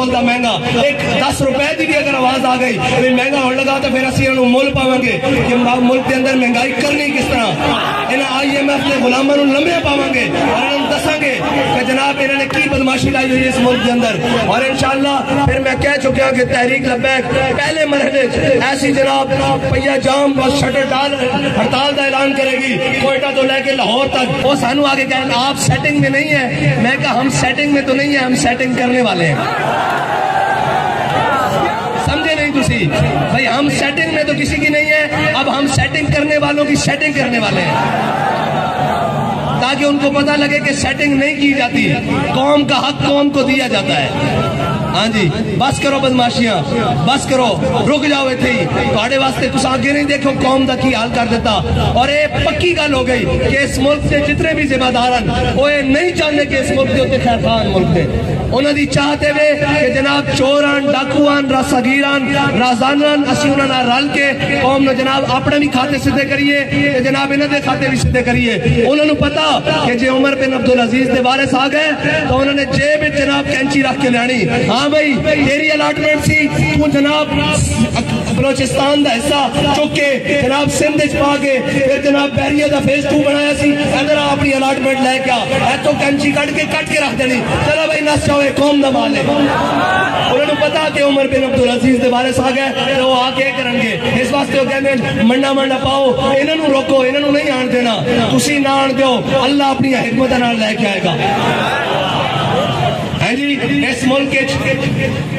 petrol دا مہنگا 10 روپے دی بھی اگر آواز آ گئی مہنگا ہونے لگا تو پھر اسی انہوں مول پاؤں گے کہ ملک کے اندر مہنگائی کرنی کس طرح انہاں IMF نے غلاموں لمبے پاؤں گے اور انہوں دساں گے کہ جناب انہوں نے کی بدماشی لائی ہوئی ہے اس ملک کے اندر اور انشاءاللہ پھر میں کہہ چکا ہوں کہ تحریک لبیک پہلے مرحلے ایسی جناب پہیا جام اور شٹر ڈال ہڑتال کا اعلان کرے گی کوئٹہ تو لے کے لاہور تک وہ سانو آگے کہیں آپ سیٹنگ میں نہیں ہیں میں کہا ہم سیٹنگ میں تو نہیں ہیں ہم سیٹنگ کرنے والے ہیں سمجھے نہیں تسی بھائی ہم سیٹنگ میں تو کسی کی نہیں ہے اب ہم سیٹنگ کرنے والوں کی سیٹنگ کرنے والے ہیں تاکہ ان کو پتہ لگے کہ سیٹنگ نہیں کی جاتی قوم کا حق قوم کو دیا جاتا ہے ہاں جی بس کرو بدماشیاں بس کرو رک جاؤ تھے تھوڑے واسطے کچھ آگے نہیں دیکھو قوم دا کی حال کر دیتا اور یہ پکی گل ہو گئی کہ اس ملک سے جتنے بھی ذمہ دار ہیں وہ نہیں چاہتے کہ اس ملک کے اتنے خیر خان ملک دے انہوں نے چاہتے ہوئے کہ جناب چوران ڈاکوان راسگیران رازانان اسی انہوں نے رل کے قوم نے جناب اپنے بھی کھاتے سدھے کریے جناب انہوں نے کھاتے بھی سدھے کریے انہوں نے پتا کہ جی عمر بن عبدالعزیز دے وارث آ گئے تو انہوں نے جیب جناب کینچی رکھ کے لانی ہاں بھائی تیری الاٹمنٹ سی تو جناب بلوچستان دا حصہ چک کے جناب سندھ پا کے پھر جناب بحریہ دا فیس 2 بنایا سی ادھر اپنی الاٹمنٹ لے کے اے تو کینچی کٹ کے رکھ دینی چلو بھائی نس جاؤ قوم دا مال ہے انہوں نے پتا کہ عمر بن عبدالعزیز دے وارث آ گئے تو وہ آ کے کرن گے اس واسطے وہ کہندے منڈا پاؤ انہاں نوں روکو انہاں نوں نہیں آن دینا تسی نہ آن دیو اللہ اپنی حکمت نال لے کے آئے گا جی اس ملک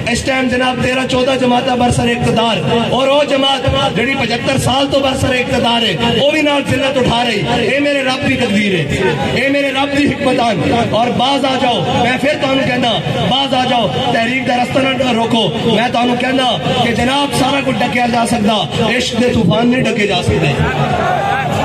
اس ٹائم جناب 13-14 جماعتہ برسر اقتدار اور وہ جماعت جڑی 75 سال تو برسر اقتدار ہے وہ بھی نال ذلت اٹھا رہی اے میرے رب کی تقدیر ہے اے میرے رب کی حکمتان اور باز آ جاؤ میں پھر تانوں کہنا باز آ جاؤ تحریک دا رستہ نہ روکو میں تانوں کہنا کہ جناب سارا کچھ ڈکیا جا سکتا عشق دے طوفان نہیں ڈکے جا سکتے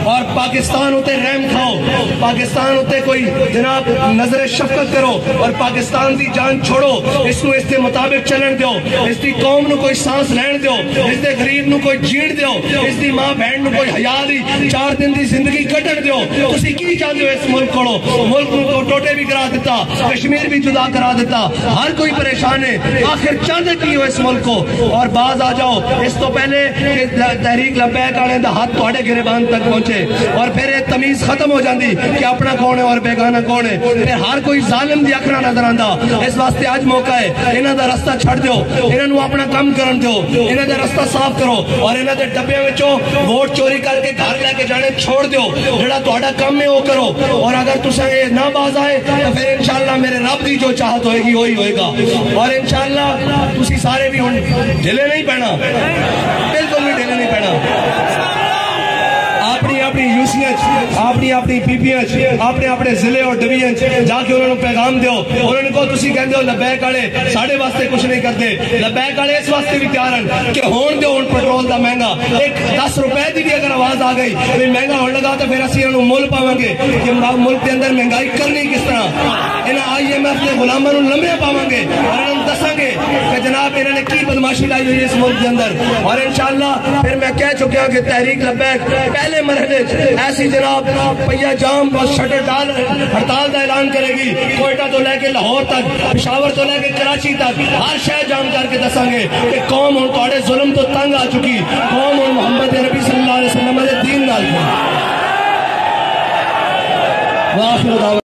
اور پاکستان ہوتے رحم کھاؤ پاکستان ہوتے کوئی جناب نظر شفقت کرو اور پاکستان دی جان چھوڑو اس کو اس دے مطابق چلن دیو اس دی قوم نو کوئی سانس لین دیو اس دے غریب نو کوئی جیڑ دیو اس دی ماں بہن نو کوئی حیا دی 4 دن دی زندگی کٹن دیو تسی کی چاہتے ہو اس ملک کو ملک کو ٹوٹے بھی کرا دیتا کشمیر بھی جدا کرا دیتا ہر کوئی پریشان ہے آخر چاہتے کی ہو اس ملک کو اور باز آ جاؤ اس تو پہلے کہ تحریک لبیک والے دا ہاتھ تواڈے گریبان تک پہنچے اور پھر یہ تمیز ختم ہو جاندی کہ اپنا کون ہے اور بیگانہ کون ہے پھر ہر کوئی ظالم دی اکھنا نظر آندا اس واسطے آج موقع ہے انہاں دا رستہ چھڑ دیو انہاں نو اپنا کام کرن دیو انہاں دا رستہ صاف کرو اور انہاں دے ڈبے وچوں ووٹ چوری کر کے گھر لے کے جانے چھوڑ دیو جڑا تہاڈا کام ہے وہ کرو اور اگر تساں یہ نہ باز آئے تو پھر انشاءاللہ میرے رب دی جو چاہت ہوئے گی وہی ہوئے گا اور انشاءاللہ تسی سارے بھی ہن ڈھلے نہیں پینا بالکل بھی ڈھلے نہیں پینا اپنی یوسیاں اپنی پیپیاں اپنے ضلع اور ڈویژن جا کے انہوں نے پیغام دیو انہوں نے کہو تسی کہندے ہو لبیک والے ساڈے واسطے کچھ نہیں کرتے لبیک والے اس واسطے بھی تیار ہیں کہ ہون دیو ہن پیٹرول دا مہنگا 10 روپے دی بھی اگر آواز آ گئی مہنگا ہونے لگا تو پھر اسی انہوں مول پاؤں گے کہ ملک کے اندر مہنگائی کرنی کس طرح انہاں IMF نے غلاموں لمبے پاؤں گے اور انہوں دساں گے کہ جناب انہوں نے کی بدماشی لائی ہوئی ہے اس ملک کے اندر اور انشاءاللہ پھر میں کہہ چکا ہوں کہ تحریک لبیک پہلے مرحلے ایسی جناب پہیا جام اور شٹر ڈال ہڑتال کا اعلان کرے گی کوئٹہ تو لے کے لاہور تک پشاور تو لے کے کراچی تک ہر شہر جام کر کے دساں گے کہ قوم ہن تواڈے ظلم تو تنگ آ چکی قوم ہن محمد نبی صلی اللہ علیہ وسلم دے دین نال واخر